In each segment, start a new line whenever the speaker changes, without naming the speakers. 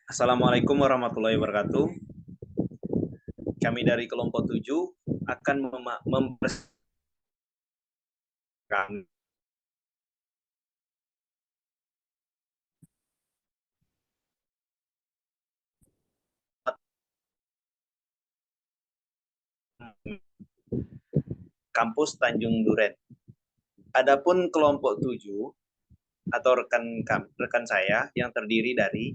Assalamualaikum warahmatullahi wabarakatuh. Kami dari kelompok 7 akan mempersembahkan kampus Tanjung Duren. Adapun kelompok 7 atau rekan saya yang terdiri dari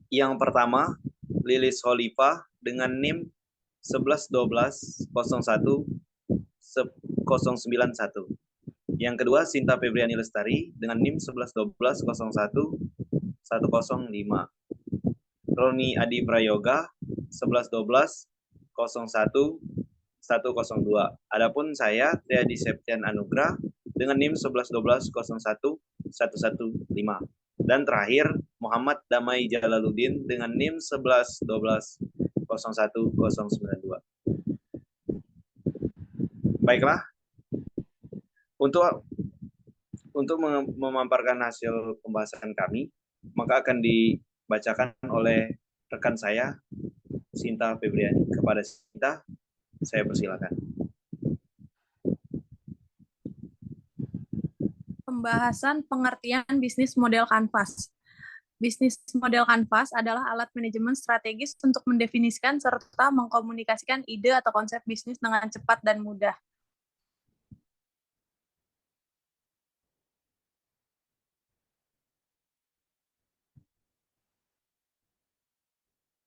yang pertama Lilis Holifah dengan NIM 111201 Yang kedua Sinta Febriani Lestari dengan NIM 111201 Roni Adi Prayoga 111201 Adapun saya Triadi Septian Anugrah dengan NIM 111201 dan terakhir Muhammad Damai Jalaluddin dengan NIM 111201 Baiklah, untuk memaparkan hasil pembahasan kami, maka akan dibacakan oleh rekan saya Sinta Febriani. Kepada Sinta, saya persilakan.
Pembahasan pengertian bisnis model kanvas. Bisnis model kanvas adalah alat manajemen strategis untuk mendefinisikan serta mengkomunikasikan ide atau konsep bisnis dengan cepat dan mudah.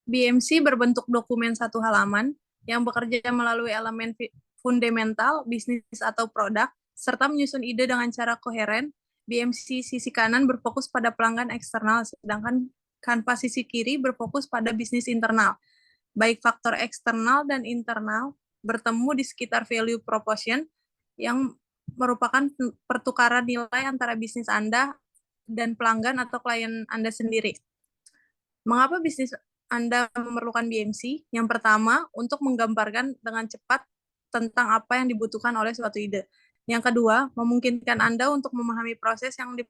BMC berbentuk dokumen satu halaman yang bekerja melalui elemen fundamental, bisnis atau produk, serta menyusun ide dengan cara koheren. BMC sisi kanan berfokus pada pelanggan eksternal, sedangkan kanvas sisi kiri berfokus pada bisnis internal. Baik faktor eksternal dan internal bertemu di sekitar value proposition yang merupakan pertukaran nilai antara bisnis Anda dan pelanggan atau klien Anda sendiri. Mengapa bisnis Anda memerlukan BMC? Yang pertama, untuk menggambarkan dengan cepat tentang apa yang dibutuhkan oleh suatu ide. Yang kedua, memungkinkan Anda untuk memahami proses yang untuk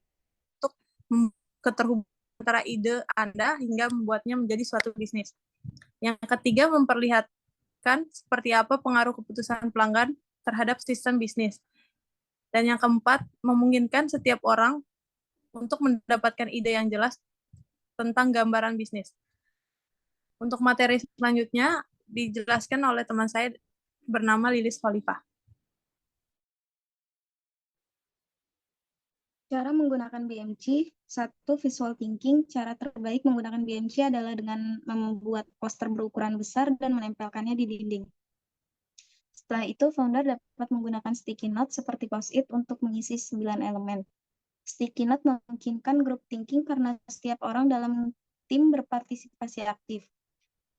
keterhubungan antara ide Anda hingga membuatnya menjadi suatu bisnis. Yang ketiga, memperlihatkan seperti apa pengaruh keputusan pelanggan terhadap sistem bisnis. Dan yang keempat, memungkinkan setiap orang untuk mendapatkan ide yang jelas tentang gambaran bisnis. Untuk materi selanjutnya dijelaskan oleh teman saya bernama Lilis Holifah.
Cara menggunakan BMC, satu visual thinking, cara terbaik menggunakan BMC adalah dengan membuat poster berukuran besar dan menempelkannya di dinding. Setelah itu, founder dapat menggunakan sticky note seperti post-it untuk mengisi 9 elemen. Sticky note memungkinkan group thinking karena setiap orang dalam tim berpartisipasi aktif.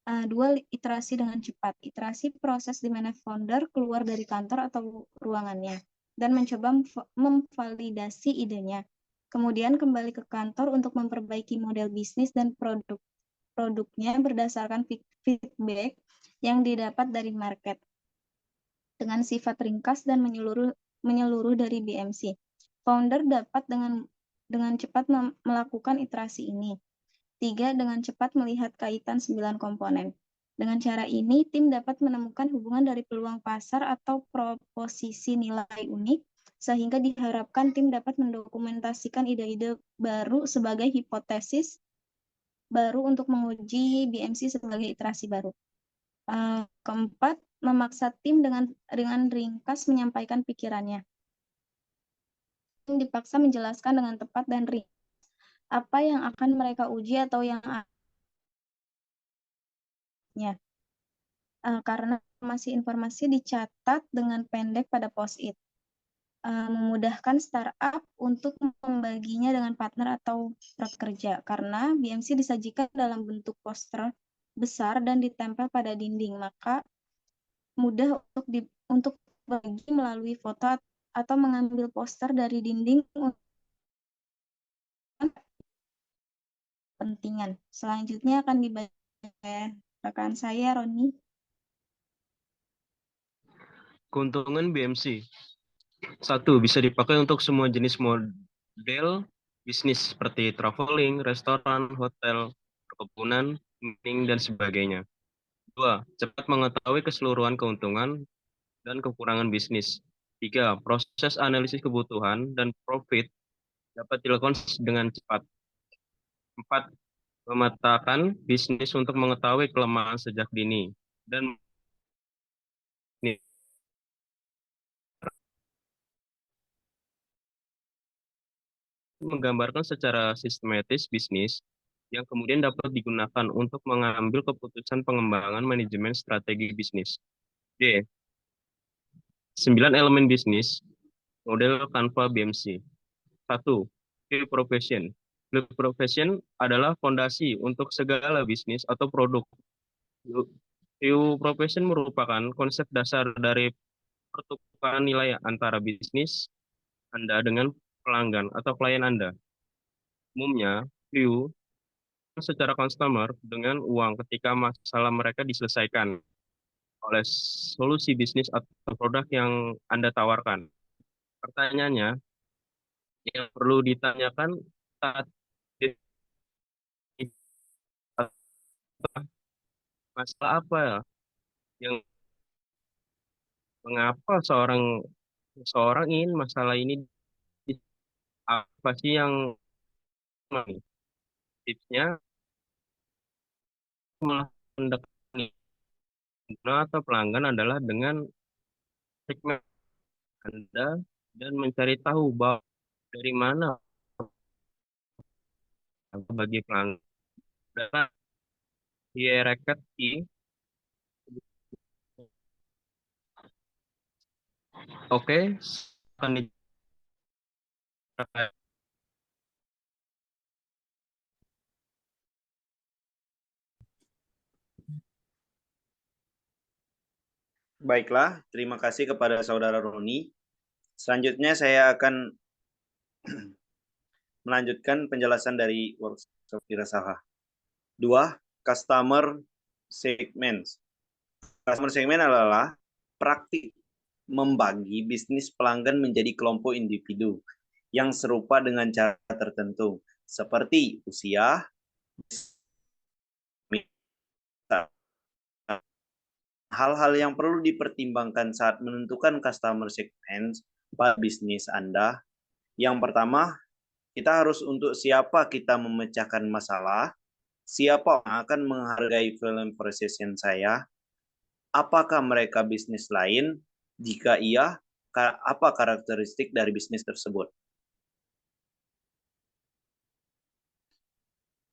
Dua, iterasi dengan cepat. Iterasi proses di mana founder keluar dari kantor atau ruangannya dan mencoba memvalidasi idenya. Kemudian kembali ke kantor untuk memperbaiki model bisnis dan produknya berdasarkan feedback yang didapat dari market dengan sifat ringkas dan menyeluruh dari BMC. Founder dapat dengan cepat melakukan iterasi ini. 3. Dengan cepat melihat kaitan 9 komponen. Dengan cara ini, tim dapat menemukan hubungan dari peluang pasar atau proposisi nilai unik, sehingga diharapkan tim dapat mendokumentasikan ide-ide baru sebagai hipotesis baru untuk menguji BMC sebagai iterasi baru. Keempat, memaksa tim dengan ringkas menyampaikan pikirannya. Tim dipaksa menjelaskan dengan tepat dan ringkas apa yang akan mereka uji atau yang karena informasi dicatat dengan pendek pada post-it. Memudahkan startup untuk membaginya dengan partner atau pekerja karena BMC disajikan dalam bentuk poster besar dan ditempel pada dinding, maka mudah untuk bagi melalui foto atau mengambil poster dari dinding untuk kepentingan. Selanjutnya akan dibaca rekan saya, Roni.
Keuntungan BMC. 1. Bisa dipakai untuk semua jenis model bisnis seperti traveling, restoran, hotel, perkebunan, mining, dan sebagainya. 2. Cepat mengetahui keseluruhan keuntungan dan kekurangan bisnis. 3. Proses analisis kebutuhan dan profit dapat dilakukan dengan cepat. 4. Memetakan bisnis untuk mengetahui kelemahan sejak dini. Dan menggambarkan secara sistematis bisnis yang kemudian dapat digunakan untuk mengambil keputusan pengembangan manajemen strategi bisnis. D. 9 elemen bisnis model Canva BMC. 1. Field Profession. Field Profession adalah fondasi untuk segala bisnis atau produk. Field Profession merupakan konsep dasar dari pertukaran nilai antara bisnis Anda dengan pelanggan atau klien Anda. Umumnya, view secara customer dengan uang ketika masalah mereka diselesaikan oleh solusi bisnis atau produk yang Anda tawarkan. Pertanyaannya, yang perlu ditanyakan saat masalah apa ya? Yang mengapa seorang ingin masalah ini, apa sih yang tipsnya mendekati atau pelanggan adalah dengan segmen Anda dan mencari tahu bahwa dari mana bagi pelanggan dapat hierarki. Oke, akan
Baiklah, terima kasih kepada Saudara Roni. Selanjutnya saya akan melanjutkan penjelasan dari workshop Wirasaha. 2. Customer segments. Customer segment adalah praktik membagi bisnis pelanggan menjadi kelompok individu yang serupa dengan cara tertentu, seperti usia, hal-hal yang perlu dipertimbangkan saat menentukan customer segment pada bisnis Anda. Yang pertama, kita harus untuk siapa kita memecahkan masalah, siapa yang akan menghargai film precision saya, apakah mereka bisnis lain, jika iya, apa karakteristik dari bisnis tersebut.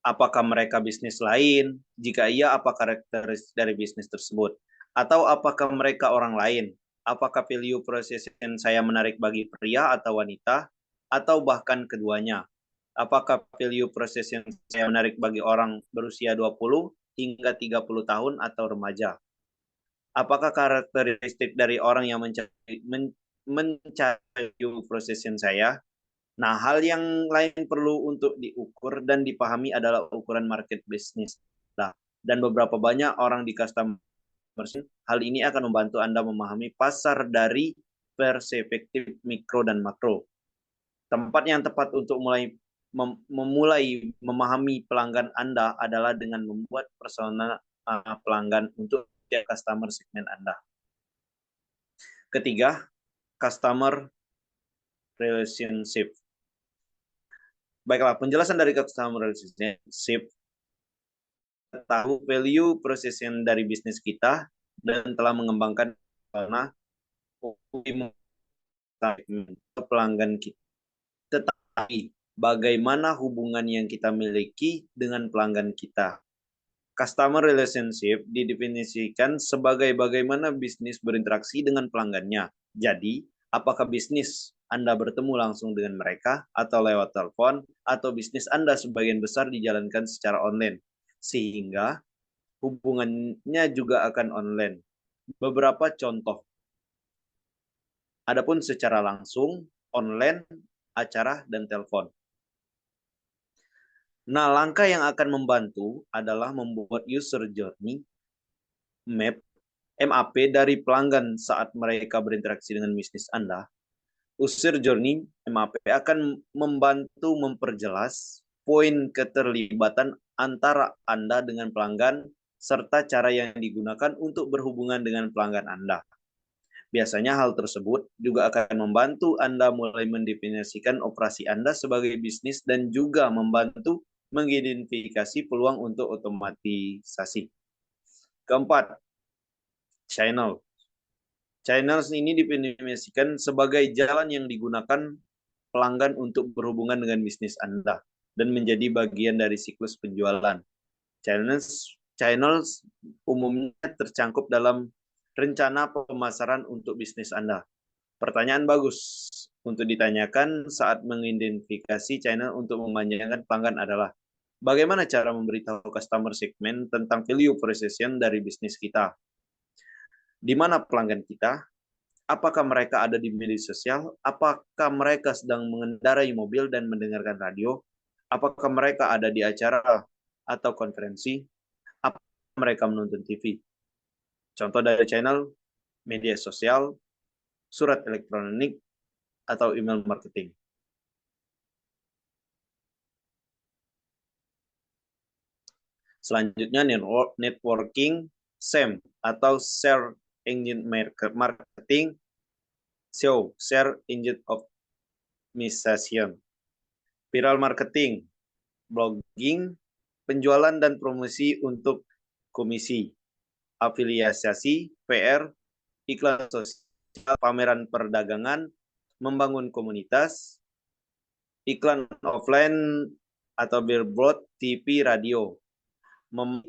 Apakah mereka bisnis lain? Jika iya, apa karakteristik dari bisnis tersebut? Atau apakah mereka orang lain? Apakah value proposition saya menarik bagi pria atau wanita? Atau bahkan keduanya? Apakah value proposition saya menarik bagi orang berusia 20 hingga 30 tahun atau remaja? Apakah karakteristik dari orang yang mencari value proposition saya? Nah, hal yang lain perlu untuk diukur dan dipahami adalah ukuran market bisnis. Nah, dan beberapa banyak orang di customer, hal ini akan membantu Anda memahami pasar dari perspektif mikro dan makro. Tempat yang tepat untuk memulai memahami pelanggan Anda adalah dengan membuat persona pelanggan untuk setiap customer segmen Anda. Ketiga, customer relationship. Baiklah, penjelasan dari customer relationship, tahu value proposition dari bisnis kita dan telah mengembangkan pelanggan kita. Tetapi bagaimana hubungan yang kita miliki dengan pelanggan kita? Customer relationship didefinisikan sebagai bagaimana bisnis berinteraksi dengan pelanggannya. Jadi, apakah bisnis Anda bertemu langsung dengan mereka atau lewat telepon, atau bisnis Anda sebagian besar dijalankan secara online, sehingga hubungannya juga akan online. Beberapa contoh. Adapun secara langsung, online, acara, dan telepon. Nah, langkah yang akan membantu adalah membuat user journey map MAP dari pelanggan saat mereka berinteraksi dengan bisnis Anda, User Journey MAP akan membantu memperjelas poin keterlibatan antara Anda dengan pelanggan serta cara yang digunakan untuk berhubungan dengan pelanggan Anda. Biasanya hal tersebut juga akan membantu Anda mulai mendefinisikan operasi Anda sebagai bisnis dan juga membantu mengidentifikasi peluang untuk otomatisasi. Keempat, channel. Channels ini didefinisikan sebagai jalan yang digunakan pelanggan untuk berhubungan dengan bisnis Anda dan menjadi bagian dari siklus penjualan. Channels umumnya tercangkup dalam rencana pemasaran untuk bisnis Anda. Pertanyaan bagus untuk ditanyakan saat mengidentifikasi channel untuk memanjakan pelanggan adalah bagaimana cara memberitahu customer segment tentang value proposition dari bisnis kita? Di mana pelanggan kita? Apakah mereka ada di media sosial? Apakah mereka sedang mengendarai mobil dan mendengarkan radio? Apakah mereka ada di acara atau konferensi? Apakah mereka menonton TV? Contoh dari channel, media sosial, surat elektronik, atau email marketing. Selanjutnya, networking, SEM, atau Share Engine Marketing, Share Engine Optimization, viral marketing, blogging, penjualan dan promosi untuk komisi, afiliasi, PR, iklan sosial, pameran perdagangan, membangun komunitas, iklan offline atau billboard, TV, radio.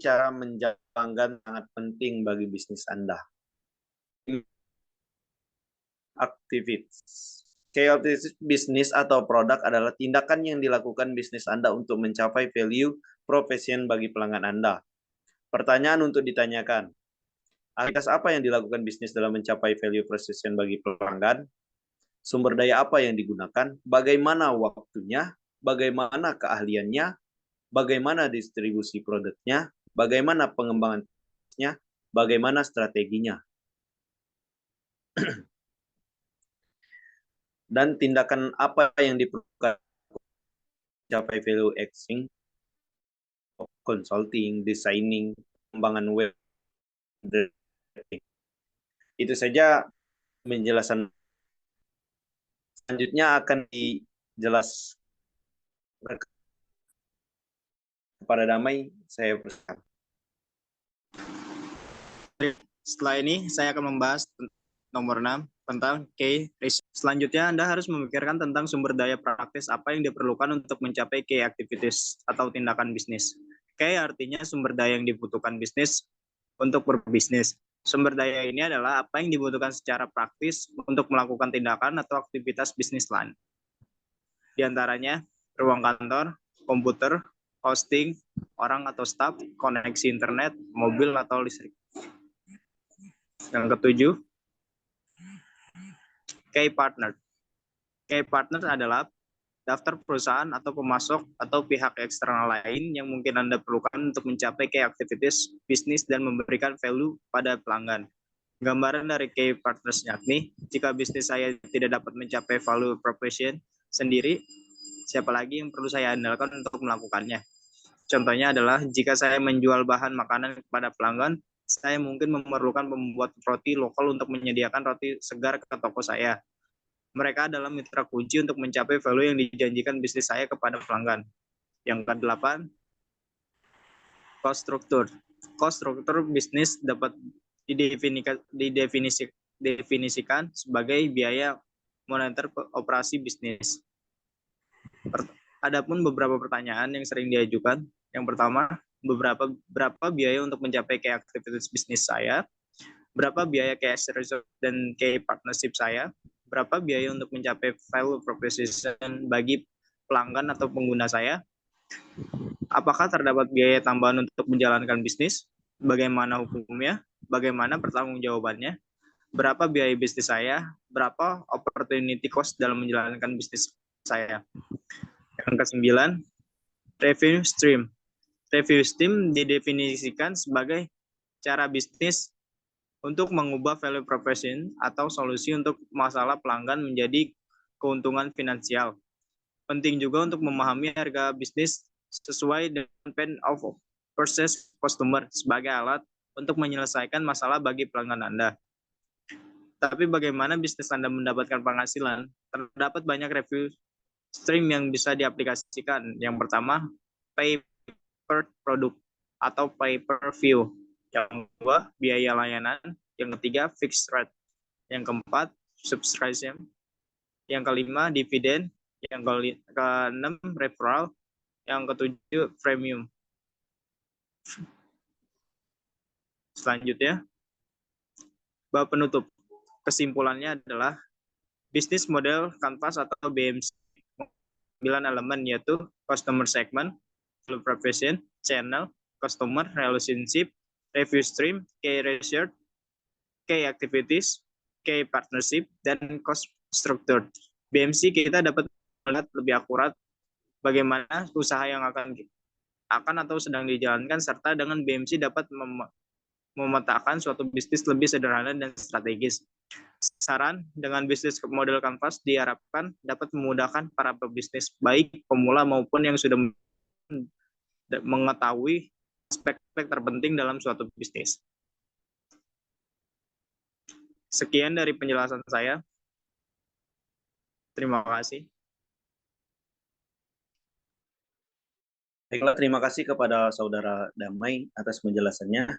Cara menjaga pelanggan sangat penting bagi bisnis Anda. Activities. Key activities bisnis atau produk adalah tindakan yang dilakukan bisnis Anda untuk mencapai value proposition bagi pelanggan Anda. Pertanyaan untuk ditanyakan. Aktivitas apa yang dilakukan bisnis dalam mencapai value proposition bagi pelanggan? Sumber daya apa yang digunakan? Bagaimana waktunya? Bagaimana keahliannya? Bagaimana distribusi produknya? Bagaimana pengembangannya? Bagaimana strateginya? Dan tindakan apa yang diperlukan mencapai value exchange, consulting, designing, pengembangan web. Itu saja penjelasan. Selanjutnya akan dijelaskan kepada Damai, saya persilakan.
Setelah ini saya akan membahas nomor 6 tentang key research. Selanjutnya Anda harus memikirkan tentang sumber daya praktis apa yang diperlukan untuk mencapai key activities atau tindakan bisnis. Key artinya sumber daya yang dibutuhkan bisnis untuk berbisnis. Sumber daya ini adalah apa yang dibutuhkan secara praktis untuk melakukan tindakan atau aktivitas bisnis lain. Di antaranya ruang kantor, komputer, hosting, orang atau staf, koneksi internet, mobil atau listrik. Yang ketujuh, key partner. Key partner adalah daftar perusahaan atau pemasok atau pihak eksternal lain yang mungkin Anda perlukan untuk mencapai key activities bisnis dan memberikan value pada pelanggan. Gambaran dari key partners yakni, jika bisnis saya tidak dapat mencapai value proposition sendiri, siapa lagi yang perlu saya andalkan untuk melakukannya? Contohnya adalah jika saya menjual bahan makanan kepada pelanggan, saya mungkin memerlukan pembuat roti lokal untuk menyediakan roti segar ke toko saya. Mereka adalah mitra kunci untuk mencapai value yang dijanjikan bisnis saya kepada pelanggan. Yang ke-8, cost structure. Cost structure bisnis dapat didefinisikan sebagai biaya moneter operasi bisnis. Adapun beberapa pertanyaan yang sering diajukan. Yang pertama, berapa biaya untuk mencapai key activities bisnis saya? Berapa biaya cash reserve dan key partnership saya? Berapa biaya untuk mencapai value proposition bagi pelanggan atau pengguna saya? Apakah terdapat biaya tambahan untuk menjalankan bisnis? Bagaimana hukumnya? Bagaimana pertanggungjawabannya? Berapa biaya bisnis saya? Berapa opportunity cost dalam menjalankan bisnis saya? Yang ke-9, revenue stream. Revenue stream didefinisikan sebagai cara bisnis untuk mengubah value proposition atau solusi untuk masalah pelanggan menjadi keuntungan finansial. Penting juga untuk memahami harga bisnis sesuai dengan pain of purchase customer sebagai alat untuk menyelesaikan masalah bagi pelanggan Anda. Tapi bagaimana bisnis Anda mendapatkan penghasilan? Terdapat banyak review stream yang bisa diaplikasikan. Yang pertama, pay per product atau pay per view. Yang kedua, biaya layanan. Yang ketiga, fixed rate. Yang keempat, subscription. Yang kelima, dividen. Yang keenam, referral. Yang ketujuh, premium. Selanjutnya, bab penutup. Kesimpulannya adalah bisnis model Canvas atau BMC 9 elemen, yaitu customer segment, value proposition, channel, customer relationship, review stream, key research, key activities, key partnership, dan cost structure. BMC kita dapat melihat lebih akurat bagaimana usaha yang akan atau sedang dijalankan, serta dengan BMC dapat memetakan suatu bisnis lebih sederhana dan strategis. Saran, dengan bisnis model Canvas diharapkan dapat memudahkan para pebisnis, baik pemula maupun yang sudah mengetahui aspek-aspek terpenting dalam suatu bisnis. Sekian dari penjelasan saya. Terima kasih.
Baiklah, terima kasih kepada Saudara Damai atas penjelasannya.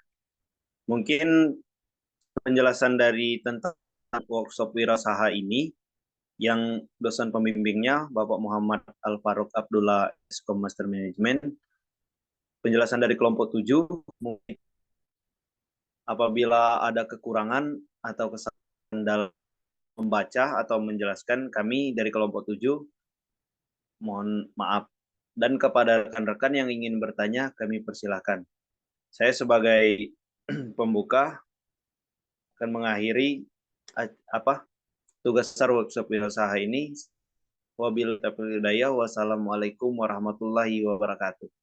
Mungkin penjelasan dari tentang workshop wirausaha ini yang dosen pembimbingnya Bapak Muhammad Al-Faruq Abdullah, Eskom Master Management. Penjelasan dari kelompok 7, mungkin apabila ada kekurangan atau kesalahan dalam membaca atau menjelaskan, kami dari kelompok 7 mohon maaf. Dan kepada rekan-rekan yang ingin bertanya, kami persilahkan. Saya sebagai pembuka akan mengakhiri tugas besar workshop wirausaha ini. Wabillahi taufiq wal hidayah. Wassalamualaikum warahmatullahi wabarakatuh.